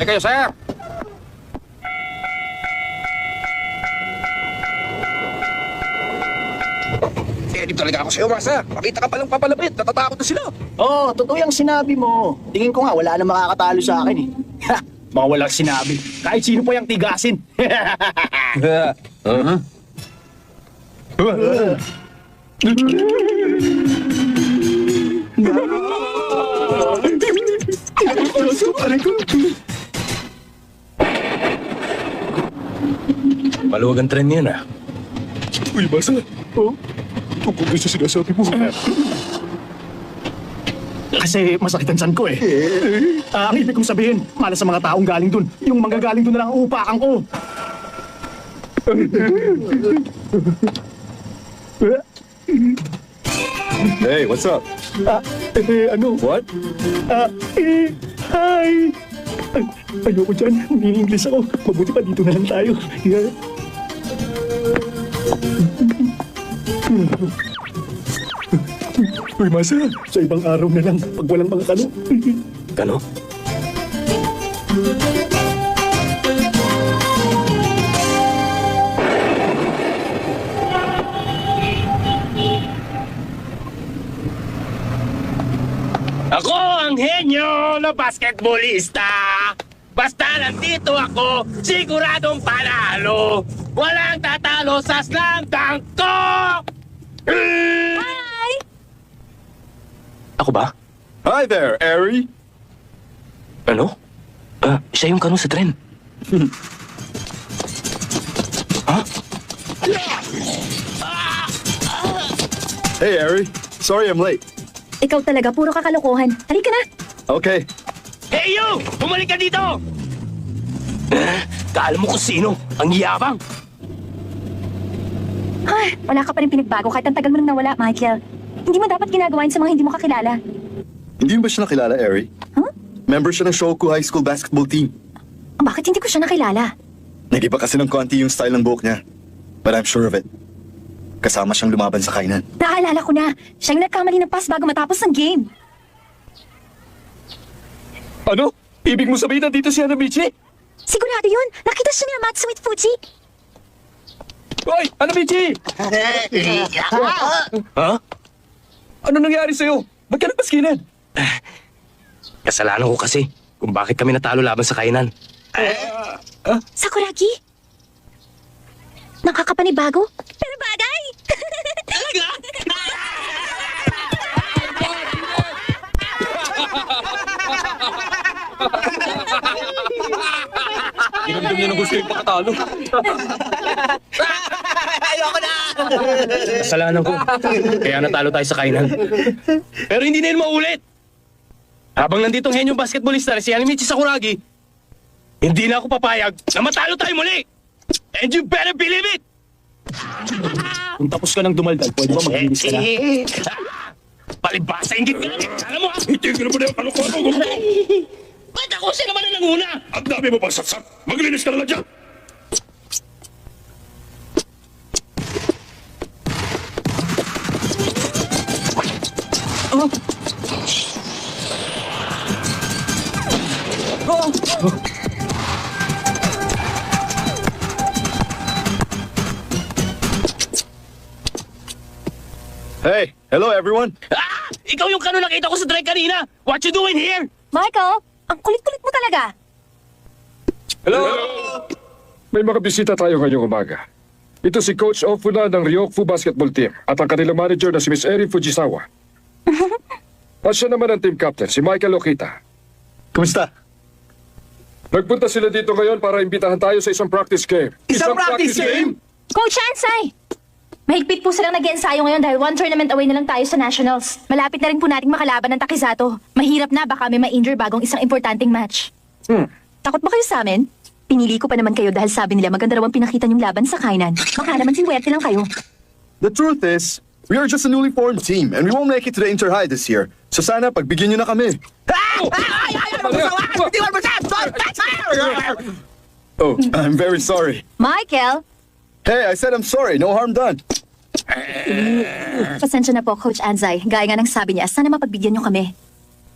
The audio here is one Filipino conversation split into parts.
Sakay kayo, sir! Edip talaga ako sa'yo, Masa. Makita ka palang papalapit. Natatakot na sila. Oo, totoo yung sinabi mo. Tingin ko nga, wala na makakatalo sa akin eh. Ha! Mga walang sinabi. Kahit sino po yung tigasin. Maluwag ang tren niyan, ah. Uy, Masa. Oh, tungkol din sa sinasabi mo. Kasi masakit ang tiyan ko eh. Ang ibig kong sabihin, malas sa mga taong galing dun. Yung mga galing dun na lang ang upakan ko. Hey, what's up? Ano? What? Hi! Ayoko dyan, hindi-English ako. Mabuti pa dito na lang tayo. Uy, Masa, sa ibang araw na lang, pag walang mga kano. Kano? Ako ang henyo na basketballista. Basta nandito ako, siguradong panalo. Walang tatalo sa slam dunk ko! Hi! Ako ba? Hi there, Ari. Ano? Siya yung kano sa tren. Ha? Hey, Ari. Sorry I'm late. Ikaw talaga, puro kakalokohan. Halika na! Okay. Hey you! Bumalik ka dito! Kaalam mo kung sino? Ang yabang! Ay, wala ka pa rin pinagbago kahit ang tagal mo nang nawala, Michael. Hindi mo dapat ginagawa yun sa mga hindi mo kakilala. Hindi mo ba siya nakilala, Ari? Huh? Member siya ng Shoku High School basketball team. Bakit hindi ko siya nakilala? Nag-iba kasi ng konti yung style ng buhok niya. But I'm sure of it. Kasama siyang lumaban sa kainan. Naalala ko na, siya yung nagkamali ng pass bago matapos ang game. Ano? Ibig mo sabihin na dito si Hanamichi? Sigurado yun! Nakita siya ni Amatsu with Fuji! Hoy! Hanamichi! Ha? Ano nangyari sa'yo? Ba't ka nagpaskinan? Kasalanan ko kasi kung bakit kami natalo laban sa kainan. Sakuragi? Nakakapanibago? Pero bagay! Talaga? Ginamdam niya ng gusto yung pakatalo. Kasalanan ko. Kaya natalo tayo sa kainan. Pero hindi na yun maulit. Habang nandito ang henyong basketballista na si Hanamichi Sakuragi, hindi na ako papayag na matalo tayo muli! And you better believe it! Kung tapos ka ng dumaldal, pwede ba maglinis ka na? Palibasa inggit ka lang! Alam mo, hindi ka naman yung ano-ano gusto! Ba't ako siya naman ang nanguna? Ang dami mo pang satsat! Maglinis ka na lang dyan! Hey, hello everyone. Ah! Ikaw yung kano nakita ko sa drive kanina! What you doing here? Michael, ang kulit-kulit mo talaga. Hello. May mga bisita tayo ngayong umaga. Ito si Coach Ofuna ng Ryokfu Basketball Team at ang kanilang manager na si Miss Eri Fujisawa. At siya naman ang team captain, si Michael Okita. Kumusta? Nagpunta sila dito ngayon para imbitahan tayo sa isang practice game. Isang practice game? Coach Ansay! Mahigpit po silang nag-ensayo ngayon dahil one tournament away na lang tayo sa Nationals. Malapit na rin po nating makalaban ng Takizato. Mahirap na, baka may ma-injure bagong isang importanteng match. Takot ba kayo sa amin? Pinili ko pa naman kayo dahil sabi nila maganda raw ang pinakita niyong laban sa kainan. Baka naman sinuwerte lang kayo. The truth is, we are just a newly formed team and we won't make it to the Inter-High this year. So sana pagbigyan niyo na kami. Oh, I'm very sorry. Michael! Hey, I said I'm sorry. No harm done. Pasensya na po, Coach Anzay. Gaya nga ng sabi niya, sana mapagbigyan niyo kami.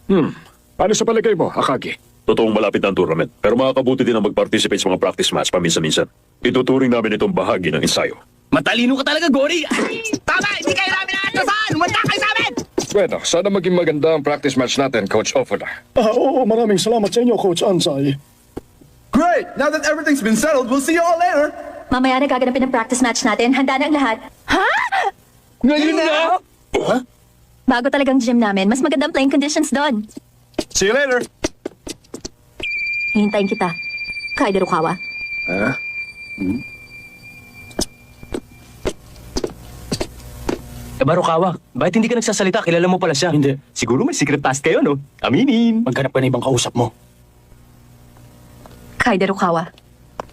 Ano sa palagay mo, Akagi? Totoong malapit na ang tournament. Pero makakabuti din ang mag-participate sa mga practice match paminsan-minsan. Ituturing namin itong bahagi ng ensayo. Matalino ka talaga, Gory! Tama! Hindi kayo namin nakatrasan! Umanda kayo sa amin! Bueno, sana maging maganda ang practice match natin, Coach Ofula. Oo, maraming salamat sa inyo, Coach Ansay. Great! Now that everything's been settled, we'll see you all later! Mamaya na gaganapin ang practice match natin. Handa na ang lahat. Ha? Ngayon na? Bago talagang gym namin. Mas magandang playing conditions doon. See you later! Hihintayin kita. Kaide Rukawa. Barukawa, bakit hindi ka nagsasalita? Kilala mo pala siya. Hindi. Siguro may secret task kayo, no? Aminin. Maghanap ka na ibang kausap mo. Kaide Rukawa.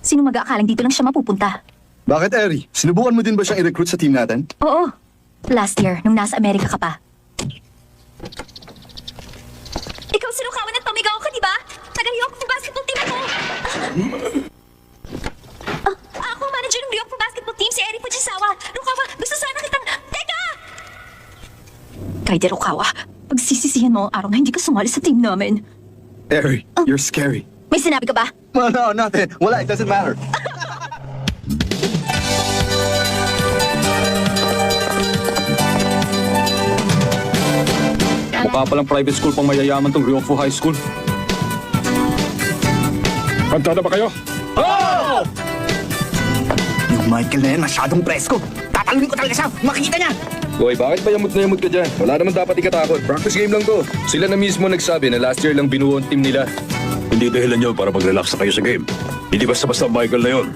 Sino mag-aakalang dito lang siya mapupunta? Bakit, Eri? Sinubukan mo din ba siyang i-recruit sa team natin? Oo. Last year, nung nasa Amerika ka pa. Ikaw si Rukawa na tumigaw ka, di ba? Taga-Ryok for basketball team ako. Ako ang manager ng Ryok for basketball team, si Eri Fujisawa. Rukawa, gusto sana kitang... Teka! Kaide Rukawa, pagsisisihan mo ang araw na hindi ka sumali sa team namin. Eri, you're scary. May sinabi ka ba? Well, no, nothing. Wala, it doesn't matter. Mukha palang private school pang mayayaman tong Ryokfu High School. Handa na ba kayo? Yung Michael na yan, masyadong presko. Tatalunin ko talaga siya. Makikita niya. Hoy, bakit pa yamot na yamot ka dyan? Wala naman dapat ikatakot. Practice game lang to. Sila na mismo nagsabi na last year lang binuo ang team nila. Hindi dahilan yun para mag-relax na kayo sa game. Hindi basta-basta Michael na yun.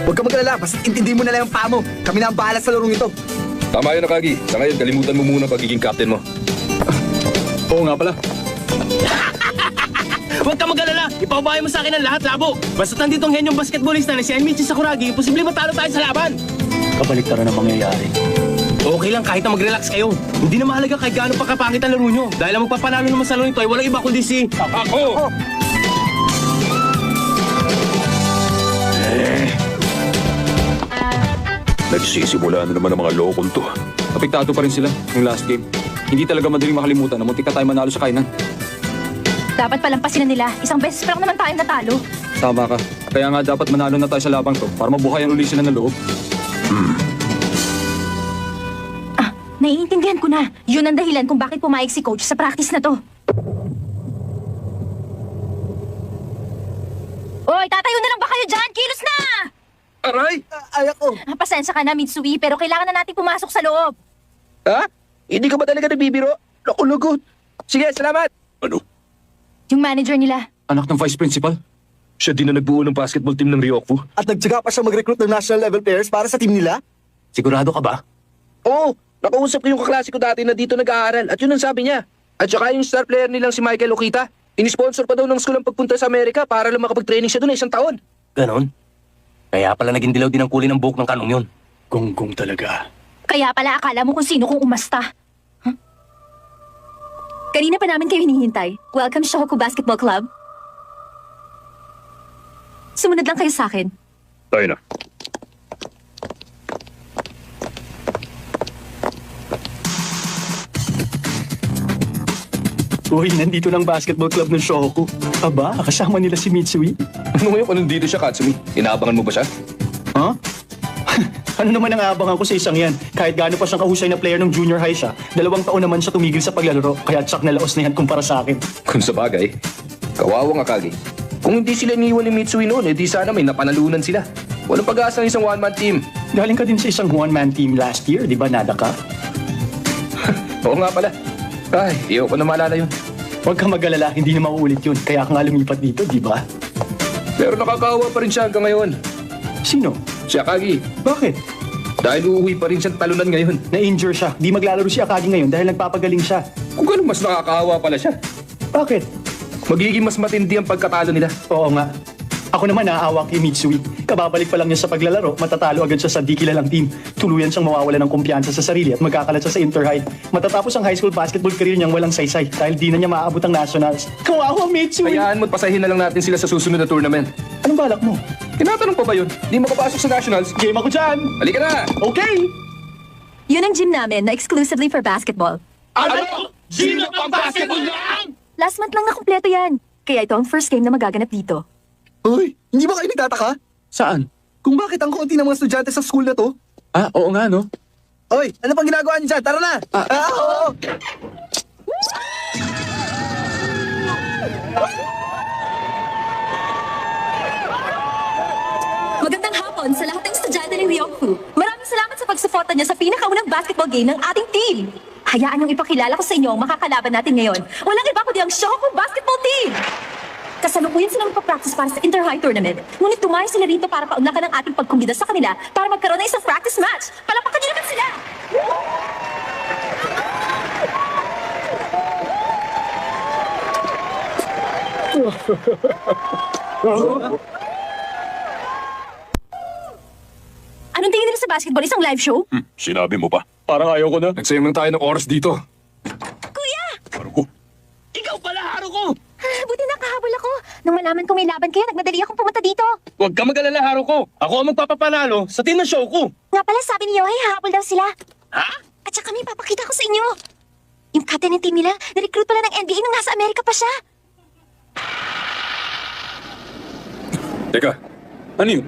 Huwag ka mag-alala. Basta intindi mo na lang ang paa mo. Kami na ang bahala sa larong ito. Tama yun, Nakagi. Sa ngayon, kalimutan mo muna pagiging captain mo. Oo nga pala. Huwag ka mag-alala. Ipaubaya mo sa akin ang lahat, labo. Basta nandito ang henyong basketballista na si Michi Sakuragi, posible matalo tayo sa laban. Kabaliktaran ang mangyayari. Okay lang kahit na mag-relax kayo. Hindi na mahalaga kahit gaano pa kapangit ang laro nyo. Dahil ang magpapanalo naman sa laro nito ay walang iba kundi si... Ako! Nagsisimula na naman ang mga lokong to. Apektado pa rin sila yung last game. Hindi talaga madaling makalimutan na muntik na tayo manalo sa kainan. Dapat palampasin na nila. Isang beses pa lang naman tayo natalo. Tama ka. Kaya nga dapat manalo na tayo sa labang to para mabuhayan uli sila ng loob. Naiintindihan ko na. Yun ang dahilan kung bakit pumayag si coach sa practice na to. Oy, tatayo na lang ba kayo dyan? Kilos na! Aray! Ay ako. Pasensya ka na, Mitsui, pero kailangan na natin pumasok sa loob. Ha? Hindi ka ba talaga nabibiro? Naku, lagot. Sige, salamat. Ano? Yung manager nila. Anak ng vice principal? Siya din na nagbuo ng basketball team ng Ryokfu. At nagtsaga pa siya mag-recruit ng national level players para sa team nila? Sigurado ka ba? Oo, nakausap ko yung kaklase ko dati na dito nag-aaral at yun ang sabi niya. At saka yung star player nilang si Michael Okita, inisponsor pa daw ng school ang pagpunta sa Amerika para lang makapag-training siya doon na 1 taon. Ganon? Kaya pala naging dilaw din ang kulay ng buhok ng kanong yun. Gonggong talaga. Kaya pala akala mo kung sino kung umasta. Huh? Kanina pa namin kayo hinihintay. Welcome sa Shohoku Basketball Club. Sumunod lang kayo sa akin. Tayo na. Uy, nandito ng basketball club ng Shohoku. Aba, kasama nila si Mitsui. Ano ngayon kung nandito siya, Katsumi? Inaabangan mo ba siya? Ha? Ano naman ang aabangan ko sa isang yan? Kahit gaano pa siyang kahusay na player ng junior high siya, 2 taon naman siya tumigil sa paglalaro, kaya tsak na laos na yan kumpara sa akin. Kung sa bagay, kawawang Akagi. Kung hindi sila iniwan ni Mitsui noon, edi sana may napanalunan sila. Walang pag-asa ng isang one-man team. Galing ka din sa isang one-man team last year, di ba, Nada ka? Oo nga pala. Ay, iyo ko na maalala yun. Huwag ka mag-alala, hindi na mauulit yun. Kaya ka nga lumipat dito, di ba? Pero nakakaawa pa rin siya hanggang ngayon. Sino? Si Akagi. Bakit? Dahil uuwi pa rin siyang talunan ngayon. Na-injure siya. Di maglalaro si Akagi ngayon dahil nagpapagaling siya. Kung gano'n mas nakakaawa pala siya. Bakit? Magiging mas matindi ang pagkatalo nila. Oo nga. Ako naman naaawa kay Mitsui. Kababalik pa lang niya sa paglalaro, matatalo agad siya sa di kilalang team. Tuluyan siyang mawawala ng kumpiyansa sa sarili at magkakalat siya sa inter-high. Matatapos ang high school basketball career niyang walang saysay dahil di na niya maaabot ang nationals. Kawawa, Mitsui! Hayaan mo't pasahin na lang natin sila sa susunod na tournament. Anong balak mo? Tinatanong pa ba yun? Di makapasok sa nationals? Game ako dyan! Halika na! Okay! Yun ang gym namin na exclusively for basketball. Ano? Gym na pang basketball lang? Last month lang nakumpleto yan. Kaya ito ang first game na magaganap dito. Uy, hindi ba kayo nagtataka? Saan? Kung bakit ang konti ng mga estudyante sa school na to? Ah, oo nga, no? Oy, ano pang ginagawa niyo dyan? Tara na! Oo! Magandang hapon sa lahat ng estudyante ng Ryokfu. Maraming salamat sa pagsuporta niyo sa pinakaunang basketball game ng ating team. Hayaan niyong ipakilala ko sa inyo ang makakalaban natin ngayon. Walang iba kundi ang Shohoku Basketball Team! Kasalukuyan silang magpa-practice para sa Inter-High Tournament. Ngunit tumayo sila rito para paunlakan ang ating pagkumbida sa kanila para magkaroon ng isang practice match. Palakpakan niyo naman sila! Anong tingin nila sa basketball? Isang live show? Sinabi mo pa. Parang ayaw ko na. Nagsayang lang tayo ng oras dito. Kuya! Haruko, Ikaw pala, Haruko! Buti nakahabol ako. Nung malaman kong may laban kayo, nagmadali akong pumunta dito. Huwag ka mag-alala, Haruko. Ako ang magpapapanalo sa team ng show ko. Nga pala, sabi ni Yohei, hahabol daw sila. Ha? At saka may papakita ko sa inyo. Yung captain ng team nila, na-recruit pala ng NBA nung nasa Amerika pa siya. Teka, ano yun?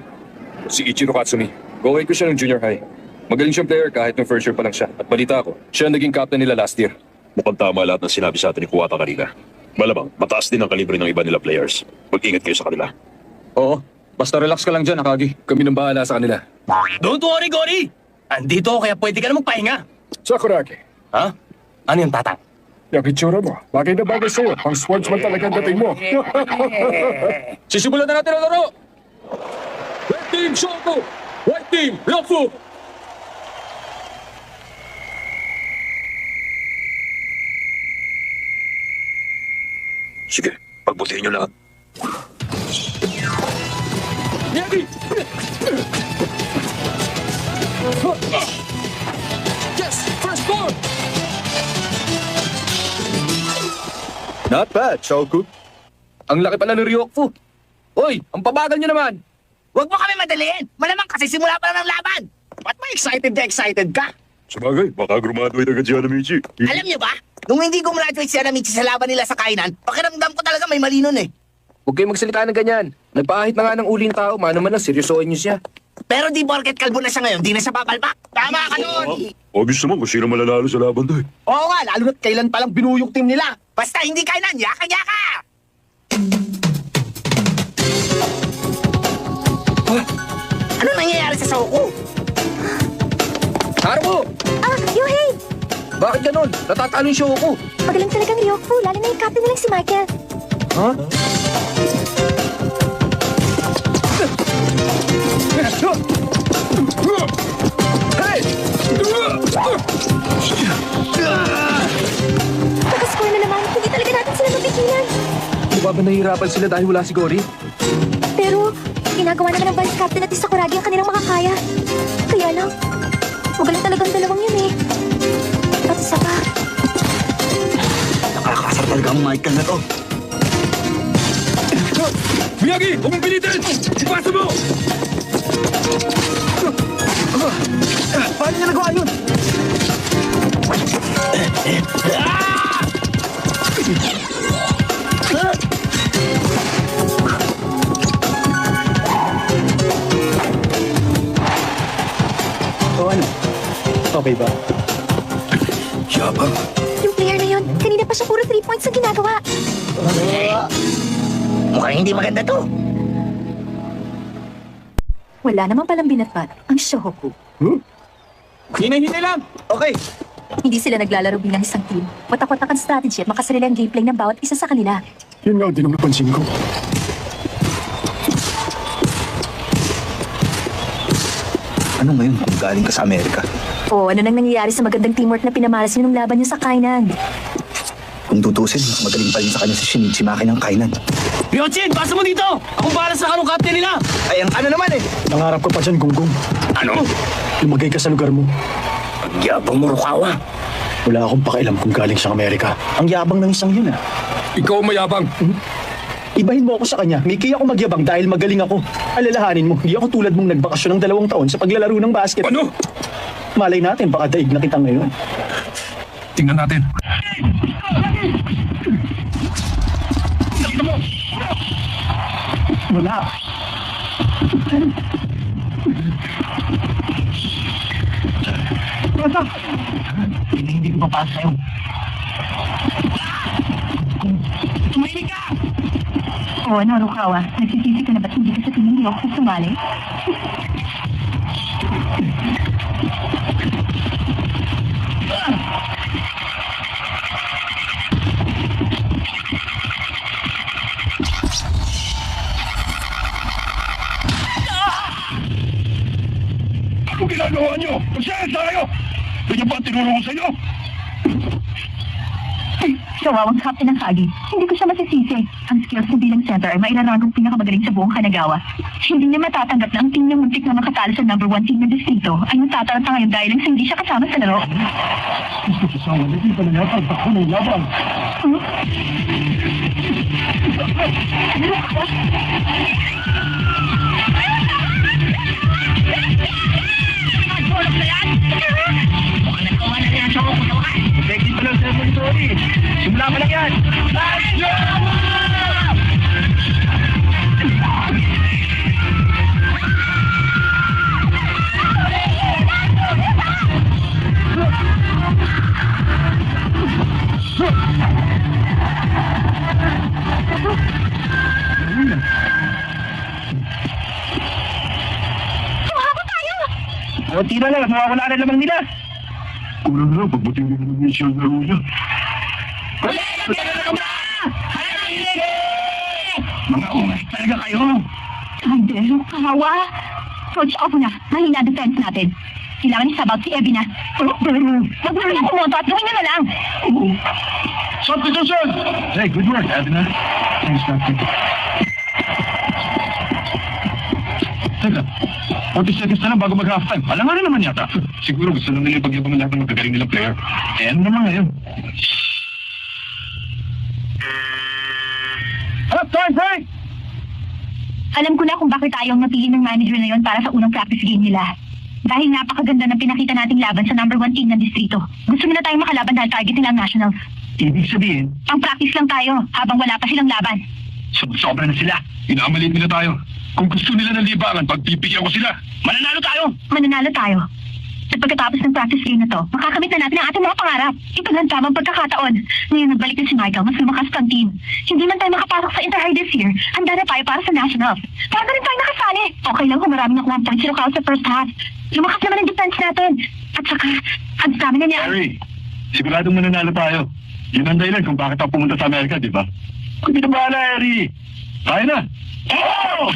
Si Ichiro Katsumi. Go-away ko siya ng junior high. Magaling siyang player kahit nung first year pa lang siya. At balita ko, siya ang naging captain nila last year. mukhang tama lahat ng sinabi sa atin ni Kuwata kanina. Malamang, mataas din ang kalibre ng iba nila players. Mag-ingat kayo sa kanila. Oo, basta relax ka lang dyan, Akagi. Kami nang bahala sa kanila. Don't worry, Gori! Andito ako kaya pwede ka na magpahinga. Sakuragi, Ha? Ano yung tatang? yung itsura mo, bagay na bagay sa'yo. Pang sportsman talaga ang dating mo. Sisimulan na natin ang laro! Red Team, Shoku! White Team, Ryokfu! Sige, pagbutihin nyo lahat. Miyagi! Yes! First score! Not bad, Shoku. Ang laki pala ng Ryokfu. Hoy, ang pabagal nyo naman. Huwag mo kami madaliin! Malamang kasi simula pa lang ng laban! Ba't ba excited ka? Sabagay, baka graduate agad si Hanamichi. Alam niyo ba? Nung hindi gumraduate si Hanamichi sa laban nila sa kainan, pakiramdam ko talaga may mali nun eh. Huwag kayong magsalita ng ganyan. Nagpaahit na nga ng uling tao, mano man lang seryosohin nyo siya. Pero di porket kalbo na siya ngayon, di na siya papalpak. Tama ka nun! Obvious naman kung sino malalalo sa laban to eh. Oo nga, lalo na't kailan palang binuyog team nila. Basta hindi kainan, yaka-yaka! Ano nangyayari sa Shoku? Haruko! Ah, Yohei! Bakit ganon? Natatalo yung show ko. Magaling talagang Ryokfu, lalo na yung captain nilang si Michael. Ha? Nakascore na naman, hindi talaga natin sila mapigilan. Di ba nahihirapan sila dahil wala si Gori? Pero, ginagawa naman ng vice captain at Sakuragi ang kanilang makakaya. Kaya lang, magaling talagang dalawang yun eh. At isa pa, Nakakasar talaga ang Michael na to. Miyagi! Huwag mong pilitin! Ipasa mo! Paano niya nagawa yun? O ano? Okay ba? Yabang. yung player na yun, kanina pa siya puro 3 points ang ginagawa. Mukhang hindi maganda to. Wala naman palang binatbat ang Shohoku. Hinay-hinay lang! Okay. Hindi sila naglalaro bilang isang team. Watak-watak ang strategy at makasarili ang gameplay ng bawat isa sa kanila. Yun nga din ang napansin ko. Ano ngayon kung galing ka sa Amerika? O ano nang nangyayari sa magandang teamwork na pinamalas niyo nung laban niyo sa kainan? Kung tutusin, mas magaling pa rin sa kanya si Shinichi Maki ng kainan. Ryochin, pasa mo dito! Ako bahala sa kanong captain nila! Ay, ang ano naman eh! Nangarap ka pa dyan, Gunggong. Ano? Lumagay ka sa lugar mo. Ang yabang mo, Rukawa. Wala akong pakialam kung galing siyang Amerika. Ang yabang ng isang yun ah. Ikaw ang mayabang. Ibahin mo ako sa kanya. May kaya ako magyabang dahil magaling ako. Alalahanin mo, hindi ako tulad mong nagbakasyon ng 2 taon sa paglalaro ng basket. Ano? Malay natin, baka daig na kita ngayon. Tingnan natin. Wala. Basta! Hindi ko papasa sa'yo. Tumahimik ka! O ano, Rukawa? Nagsisisi ka na ba't hindi ka sa tingin niyok sa sumali? Ano ginagawa niyo? Magsayasa kayo! Ganyan ba ang tinulong ko sa inyo? Kawawang captain ng Kagi. Hindi ko siya masisisi. Ang skills niya bilang center ay mailarangong pinakamagaling sa buong Kanagawa. Hindi niya matatanggap na ang team niya muntik na makatalo sa number 1 team ng distrito ay natataranta ngayon dahil lang sa hindi siya kasama sa laro. Gusto ko sa wala, hindi pa na natagpak ko ng laban. Effective pa lang sa monitory. Simula pa lang yan. Kunti na lang, mawawala na lamang nila. Kulang na, pagbuting din naman yung siyang laro niya. Mga ungas talaga kayo. Hindi, Rukawa. Coach, off na. Mahina defense natin. Kailangan isabaw si Evie na. Magmula na kumoto at gawin na lang. Substitution! Hey, good work, Edna. Thanks, Captain. Teka, 40 seconds na lang bago mag-halftime. Alanganin naman yata. Siguro gusto lang nila ipagyabang lahat ng magagaling nilang player. Eh, ano naman ngayon? Halftime break! Alam ko na kung bakit tayo ang napili ng manager na yon para sa unang practice game nila. Dahil napakaganda ng pinakita nating laban sa number 1 team ng distrito. Gusto nila tayong makalaban dahil target nila ang nationals. Ibig sabihin, Ang practice lang tayo habang wala pa silang laban. Sobra na sila. Inamalit nila tayo. Kung gusto nila ng libangan, pagpipigyan ko sila. Mananalo tayo. Mananalo tayo. At pagkatapos ng practice game na to, makakamit na natin ang ating mga pangarap. Ito lang tamang pagkakataon. Ngayon nagbalik na si Michael, mas lumakas pang team. Hindi man tayo makapasok sa Inter-High this year, handa na tayo para sa Nationals. Para na rin tayo nakasali. Okay lang kung maraming nakuha points si Rukawa sa first half. Lumakas naman ang defense natin. At saka, ang dami na niya. Harry, siguradong mananalo tayo. Yun ang dahilan kung bakit ako pumunta sa Amerika, di ba? Kung di na bahala, Harry. Kaya na. Oh!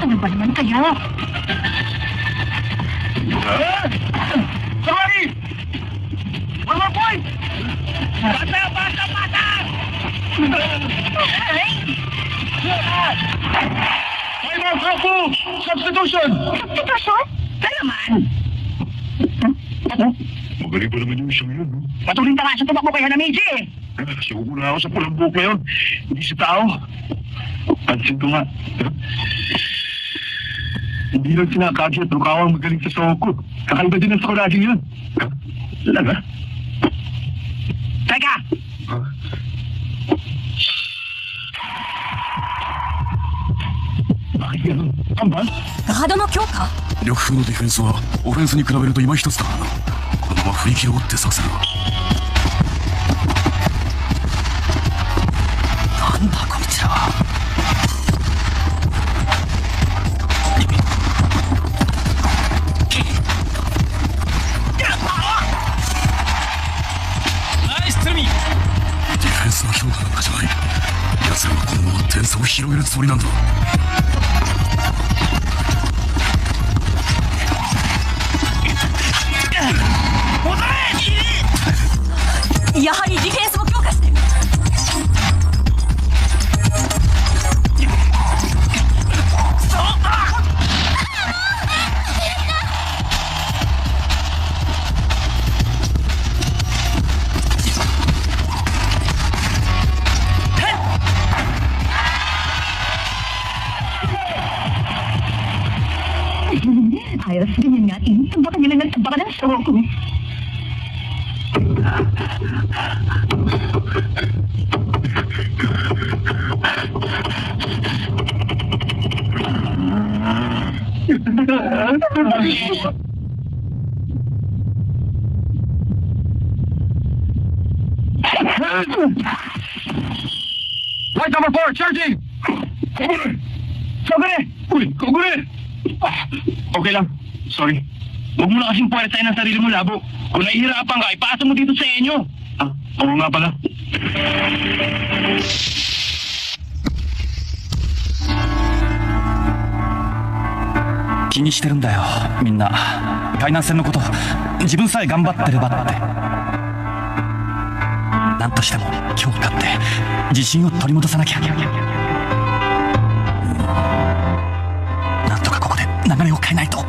Ano ba naman kayo? Sorry! One more point! Bata! Time out, Goku! Substitution! Substitution? Kalaman. Magaling pa naman yung isang yun, no? Patuloy pa nga sa tumakbo kayo na Meiji eh. Siguro na ako sa pulang buhok ngayon. Hindi sa tao. Pansin ko nga. Hindi lang sina Kagi at Rukawa ang magaling sa Soko. Kakaiba din ang Sakuraging yun. Talaga? Teka! Bakit ganun? Ambal? ガードの強化。緑風のディフェンスはオフェンスに比べると今一つだからな。このまま振り切ろうって作戦は。なんだこいつらは。ナイスツルミ。ディフェンススの強化なんかじゃない。奴らはこのまま点差を広げるつもりなんだ。やはりディフェンスも強化してる。Ayos din yun nga. Tinutubak nila nagtubaka ng show ko. Right number 4, charging! Kogure! Uy, Kogure! Okay lang. Sorry. Huwag mo na kasing puwertahin ang sarili mo, Labo. Kung nahihirapan ka, ipasa mo dito sa inyo. Oo nga pala. 気にしてるんだよみんな。海南戦のこと、自分さえ頑張ってればって。なんとしても今日勝って自信を取り戻さなきゃ。なんとかここで流れを変えないと。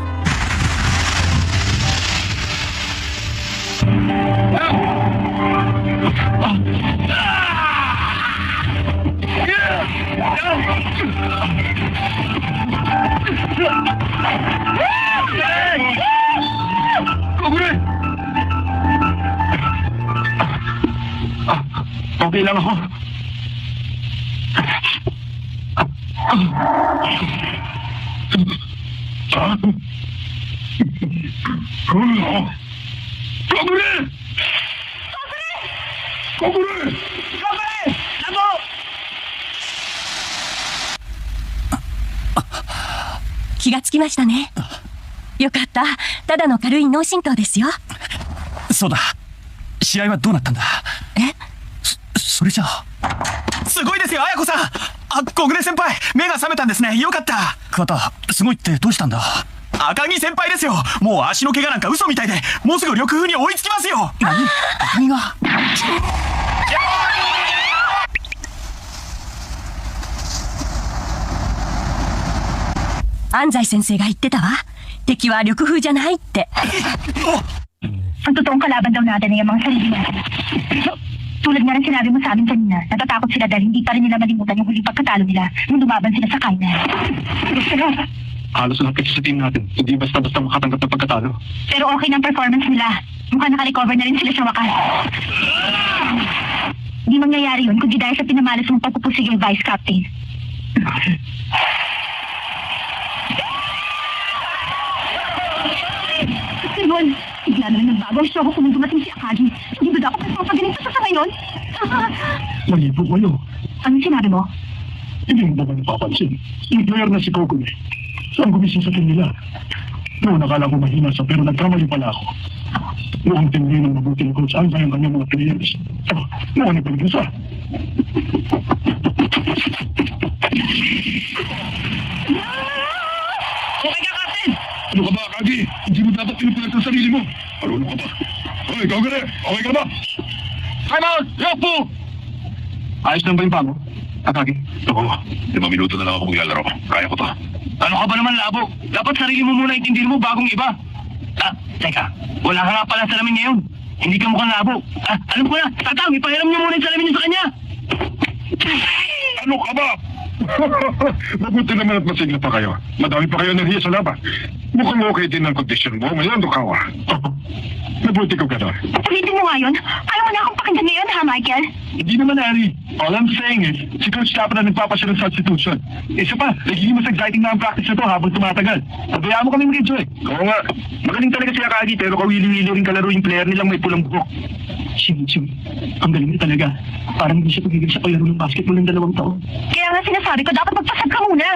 Kogure! Okay lang ako. Kogure! Kogure! Kogure! Labo! 気がつきましたね。よかった。ただの軽い脳震盪ですよ。そうだ。試合はどうなったんだ。それじゃあ。すごいですよ、綾子さん。小暮先輩、目が覚めたんですね。よかった。桑田、すごいってどうしたんだ。赤城先輩ですよ。もう足の怪我なんか嘘みたいで、もうすぐ緑風に追いつきますよ。何？赤城が。安西先生が言ってたわ。敵は緑風じゃないって。Ang totoong kalaban daw natin ay ang mga sarili natin. Tulad nga ng sinabi mo sa amin kanina, natatakot sila dahil hindi pa rin nila malimutan yung huling pagkatalo nila nung lumaban sila sa Kainan. Halos lahat kasi sa team natin, hindi basta-basta makatanggap ng pagkatalo. Pero okay ng performance nila. Mukhang naka-recover na rin sila sa wakas. Hindi mangyayari yun kundi dahil sa pinamalas mong pagpupusig yung vice captain. Ngayon, bigla na lang nagbago ang show ko kung dumating si Akagi. Hindi ba ako magpapagaling sa ngayon? Malibo kayo. Anong sinabi mo? Hindi mo naman napapansin. Yung player na si Kogure, saan gumising sa team nila? Noon nakala ko mahina siya pero nagkamali pala ako. Noong tindi ng mabuti ni Coach Anzay ang kanyang mga players. Noong nagpaligin siya. Okay ka, Captain! Ano ka ba, Akagi? Hindi mo dapat pinupulat ang sarili mo. Marunong ka ba? Hoy, Kogure! Okay ka ba? Time out! Yopo! Ayos lang ba yung pamo? Akagi? Oo. 5 minuto na lang ako maglalaro. Kaya ko to. Ano ka ba naman, Labo? Dapat sarili mo muna intindihin mo bagong iba. Teka. Wala ka nga pala sa salamin ngayon. Hindi ka mukhang Labo. Alam ko na. Tatang, ipahiram niyo muna yung salamin niyo sa kanya. Ano ka ba? Mabuti naman at masigla pa kayo. Madami pa kayo nahiya sa laban. Mukhang okay din ang kondisyon mo. Ngayon, Dukawa. Mabuti ko gano'n. Ulitin mo nga yun. Ayaw mo na akong pakinggan ngayon, ha, Michael? Hindi naman, Ari. All I'm saying is, si Coach Tapa na nagpapasya ng substitution. Isa pa, nagiging mas exciting na ang practice na to habang tumatagal. Pabayaan mo kami mag-enjoy. Oo nga. Magaling talaga si Akagi pero kawili-wili rin kalaro yung player nilang may pulang buhok. Shimichi, ang galing niya talaga. Parang hindi siya pagigil sa paglaro ng basketball ng 2 taon. Kaya nga sinasabi ko, dapat magpasag ka muna.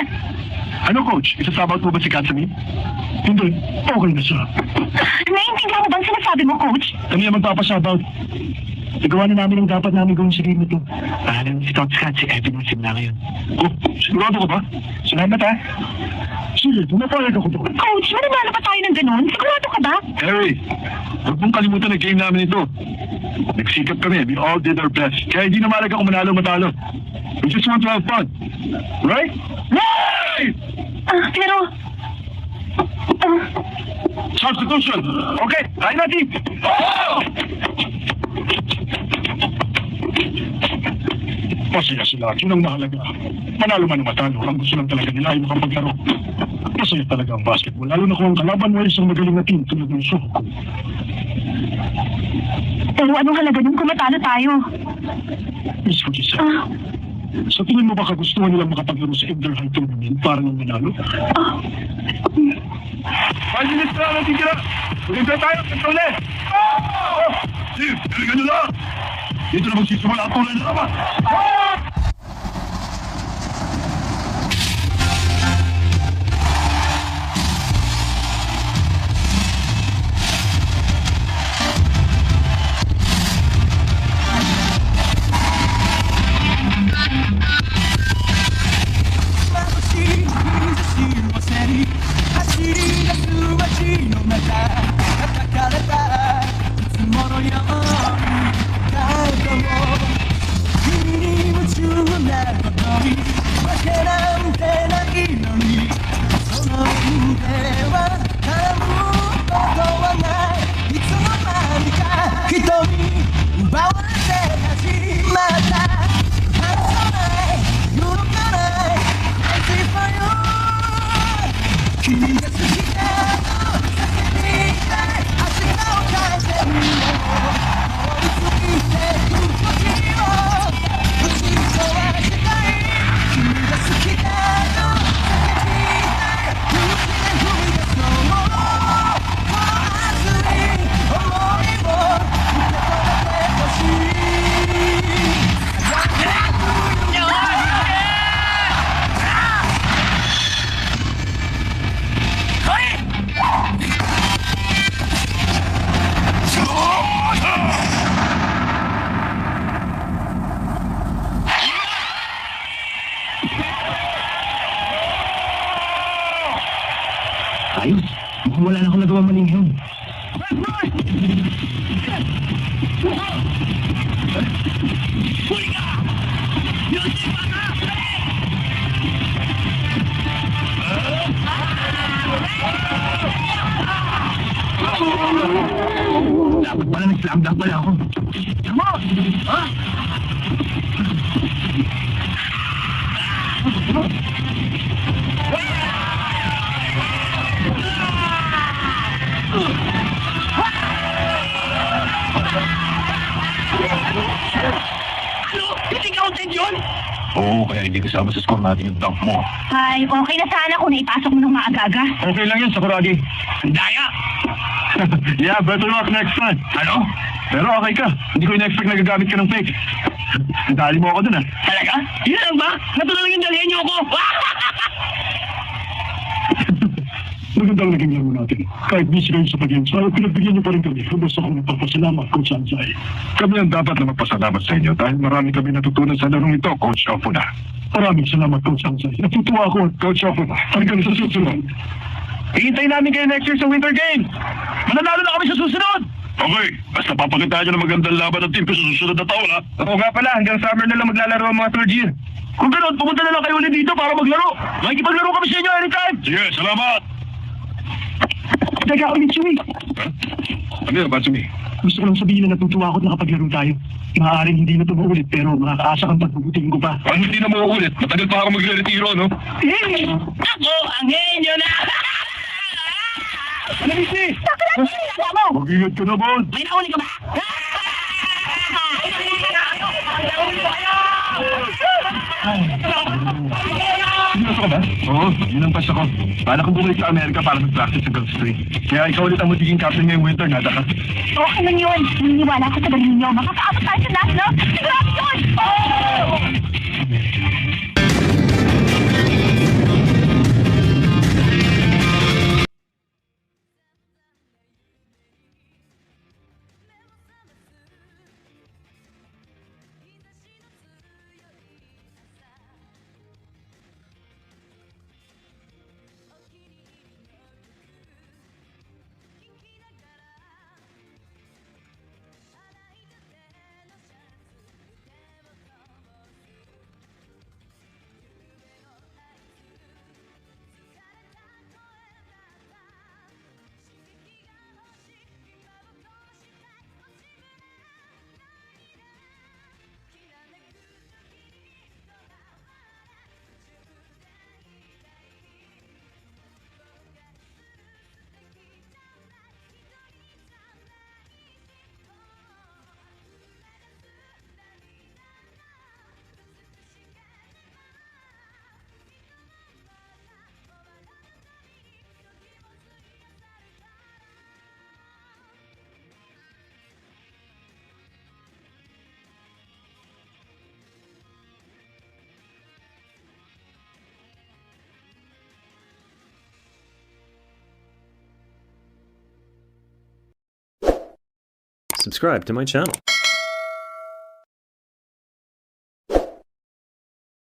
Ano, Coach? Isasabaut mo ba si Katsumi? Hindi. Okay na siya. Naiintindihan mo ba ang sinasabi mo, Coach? Kami ang magpapasabaut. Nagawa na namin ang dapat namin gawin sa game na to. Pahalan si Coach Scott, si Evan yung simula ngayon. Oh, sigurado ka ba? Salamat ha. Sige, pumapayag ako doon. Coach, mananalo pa tayo ng ganun? Sigurado ka ba? Harry, huwag mong kalimutan na game namin ito. Nagsikap kami, we all did our best. Kaya hindi na mahalaga kung manalo o matalo. We just want to have fun. Right? Right! Pero... Substitution! Okay, tayo na team! Oh! Masaya sila, yun ang mahalaga. Manalo man o matalo, ang gusto lang talaga nila ay makapaglaro. Masaya talaga ang basketball, lalo na kung ang kalaban mo ay isang magaling na team tulad ng Soho. Pero anong halaga nun kung matalo tayo? Miss Fujisa, sa tingin mo ba kagustuhan nilang makapaglaro sa Inter-High Tournament para nang manalo? 5 minutes na lang titira! Maganda tayo, kontrole! Steve, talaga nyo lang! Dito na magsisimula ang tunay na laban! Ayos, mukhang wala na akong nagawang maling yun. Dapat pala nag-slam dunk pala ako. Come on! Ha? Ano? Hindi counted yun? Oo, kaya hindi kasama sa score natin yung dunk mo. Ay, okay na sana kung naipasok mo ng maaga-aga. Okay lang yan, Sakuragi. Daya! Yeah, better luck next time. Ano? Pero okay ka. Hindi ko in-expect na gagamit ka ng fake. Dali mo ako dun ah. Talaga? Yun lang ba? Natuloy lang yung dalhin niyo ako. Magandang naging laro natin. Kahit busy kayo sa pag-games, pero pinagbigyan niyo pa rin kami. Gusto ko nagpapasalamat, Coach Ansay. Kami ang dapat na magpasalamat sa inyo dahil marami kami natutunan sa larong ito, Coach Ofuna. Maraming salamat, Coach Ansay. Natutuwa ako, Coach Ofuna. Hanggang sa susunod. Hihintayin namin kayo next year sa Winter Games. Mananalo na kami sa susunod! Okay, basta papakita nyo ng magandang laban ng team ko sa susunod na taon, ha? Oo nga pala, hanggang summer na lang maglalaro ang mga third year. Kung ganoon, pumunta na lang kayo ulit dito para maglaro. Makikipaglaro kami sa inyo anytime! Sige, salamat! Teka, Mitsui! Ano yan, Batsumi? Gusto ko lang sabihin na natutuwa ako at nakapaglaro tayo. Maaaring hindi na ito maulit pero makakaasa kang pagbubutingin ko pa. Ano hindi na maulit? Matagal pa ako magre-retiro, no? Ako ang henyo na! Ano, Missy? Mag-ingat ka na, Bon! May nauli ka ba? Seryoso ka ba? Oo, yun ang pasta ko. Bala kong bumalik sa Amerika para mag-practice sa Gulf Stream. Kaya ikaw ulit ang magiging captain ngayong winter, nada ka. Okay lang yun. Naniniwala ako sa galing ninyo. Makakaabot tayo sa national. Sigurado yun! subscribe to my channel.